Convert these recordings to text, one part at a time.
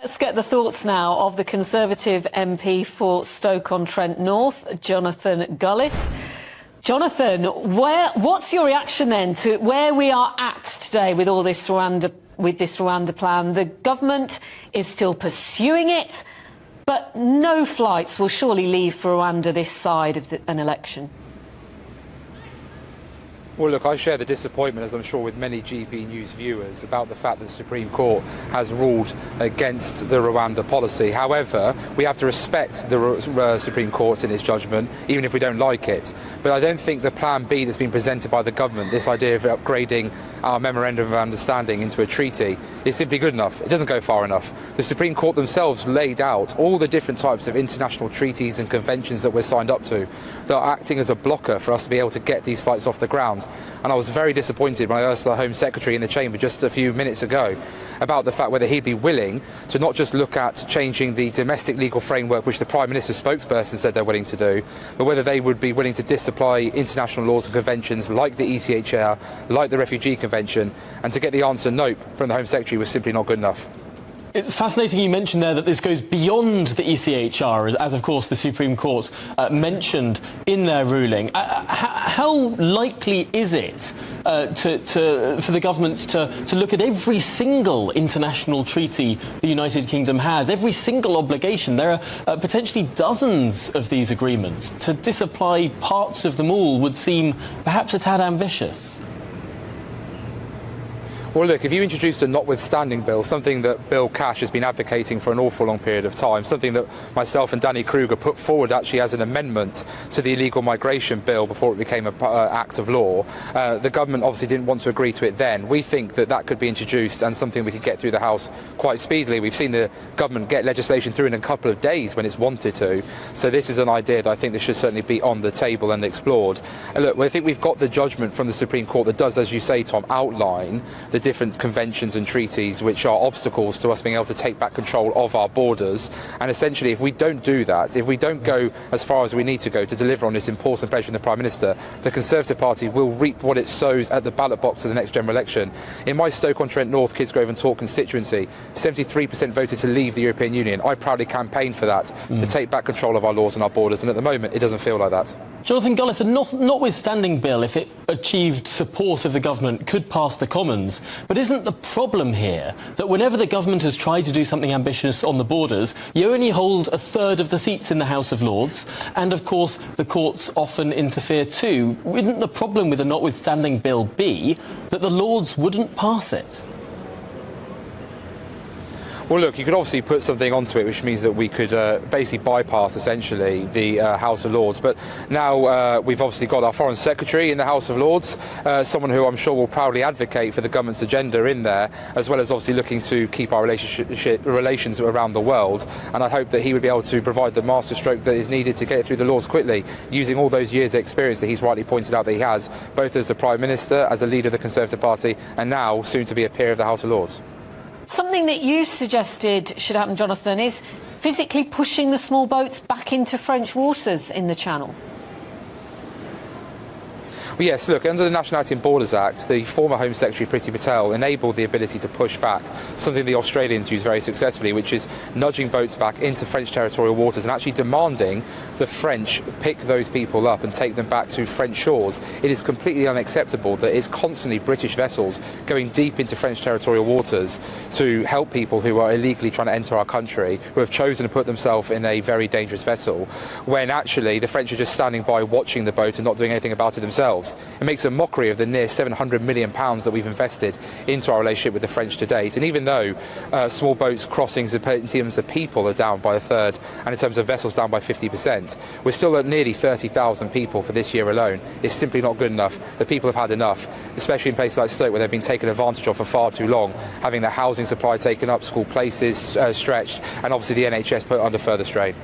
Let's get the thoughts now of the Conservative MP for Stoke-on-Trent North, Jonathan Gullis. Jonathan, what's your reaction then to where we are at today with all this Rwanda plan? The government is still pursuing it, but no flights will surely leave for Rwanda this side of an election. Well, look, I share the disappointment, as I'm sure with many GB News viewers, about the fact that the Supreme Court has ruled against the Rwanda policy. However, we have to respect the Supreme Court in its judgment, even if we don't like it. But I don't think the Plan B that's been presented by the government, this idea of upgrading our Memorandum of Understanding into a treaty, is simply good enough. It doesn't go far enough. The Supreme Court themselves laid out all the different types of international treaties and conventions that we're signed up to that are acting as a blocker for us to be able to get these fights off the ground. And I was very disappointed when I asked the Home Secretary in the Chamber just a few minutes ago about the fact whether he'd be willing to not just look at changing the domestic legal framework, which the Prime Minister's spokesperson said they're willing to do, but whether they would be willing to disapply international laws and conventions like the ECHR, like the Refugee Convention, and to get the answer nope from the Home Secretary was simply not good enough. It's fascinating you mentioned there that this goes beyond the ECHR, as of course the Supreme Court mentioned in their ruling. How likely is it for the government to look at every single international treaty the United Kingdom has, every single obligation? There are potentially dozens of these agreements. To disapply parts of them all would seem perhaps a tad ambitious. Well, look, if you introduced a notwithstanding bill, something that Bill Cash has been advocating for an awful long period of time, something that myself and Danny Kruger put forward actually as an amendment to the illegal migration bill before it became an act of law, the government obviously didn't want to agree to it then. We think that that could be introduced and something we could get through the House quite speedily. We've seen the government get legislation through in a couple of days when it's wanted to. So this is an idea that I think that should certainly be on the table and explored. And look, I think we've got the judgment from the Supreme Court that does, as you say, Tom, outline the different conventions and treaties which are obstacles to us being able to take back control of our borders. And essentially, if we don't do that, if we don't go as far as we need to go to deliver on this important pledge from the Prime Minister, the Conservative Party will reap what it sows at the ballot box of the next general election. In my Stoke-on-Trent North, Kidsgrove and Tork constituency, 73% voted to leave the European Union. I proudly campaigned for that, to take back control of our laws and our borders, and at the moment it doesn't feel like that. Jonathan Gullis, a notwithstanding bill, if it achieved support of the government, could pass the Commons. But isn't the problem here that whenever the government has tried to do something ambitious on the borders, you only hold a third of the seats in the House of Lords, and of course the courts often interfere too? Wouldn't the problem with a notwithstanding bill be that the Lords wouldn't pass it? Well, look, you could obviously put something onto it, which means that we could basically bypass, essentially, the House of Lords. But now we've obviously got our Foreign Secretary in the House of Lords, someone who I'm sure will proudly advocate for the government's agenda in there, as well as obviously looking to keep our relations around the world. And I hope that he would be able to provide the masterstroke that is needed to get it through the laws quickly, using all those years' experience that he's rightly pointed out that he has, both as the Prime Minister, as a leader of the Conservative Party, and now soon to be a peer of the House of Lords. Something that you suggested should happen, Jonathan, is physically pushing the small boats back into French waters in the Channel. Well, yes, look, under the Nationality and Borders Act, the former Home Secretary, Priti Patel, enabled the ability to push back, something the Australians use very successfully, which is nudging boats back into French territorial waters and actually demanding the French pick those people up and take them back to French shores. It is completely unacceptable that it's constantly British vessels going deep into French territorial waters to help people who are illegally trying to enter our country, who have chosen to put themselves in a very dangerous vessel, when actually the French are just standing by watching the boat and not doing anything about it themselves. It makes a mockery of the near £700 million that we've invested into our relationship with the French to date. And even though small boats crossings in terms of people are down by a third and in terms of vessels down by 50%, we're still at nearly 30,000 people for this year alone. It's simply not good enough. The people have had enough, especially in places like Stoke where they've been taken advantage of for far too long, having their housing supply taken up, school places stretched, and obviously the NHS put under further strain.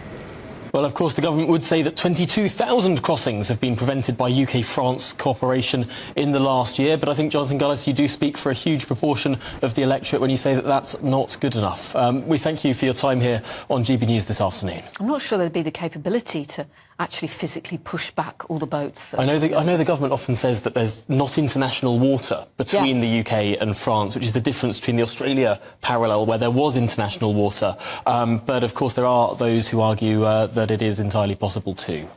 Well, of course, the government would say that 22,000 crossings have been prevented by UK-France cooperation in the last year. But I think, Jonathan Gullis, you do speak for a huge proportion of the electorate when you say that that's not good enough. We thank you for your time here on GB News this afternoon. I'm not sure there'd be the capability to actually physically push back all the boats? I know the government often says that there's not international water between the UK and France, which is the difference between the Australia parallel, where there was international water. But of course, there are those who argue that it is entirely possible too.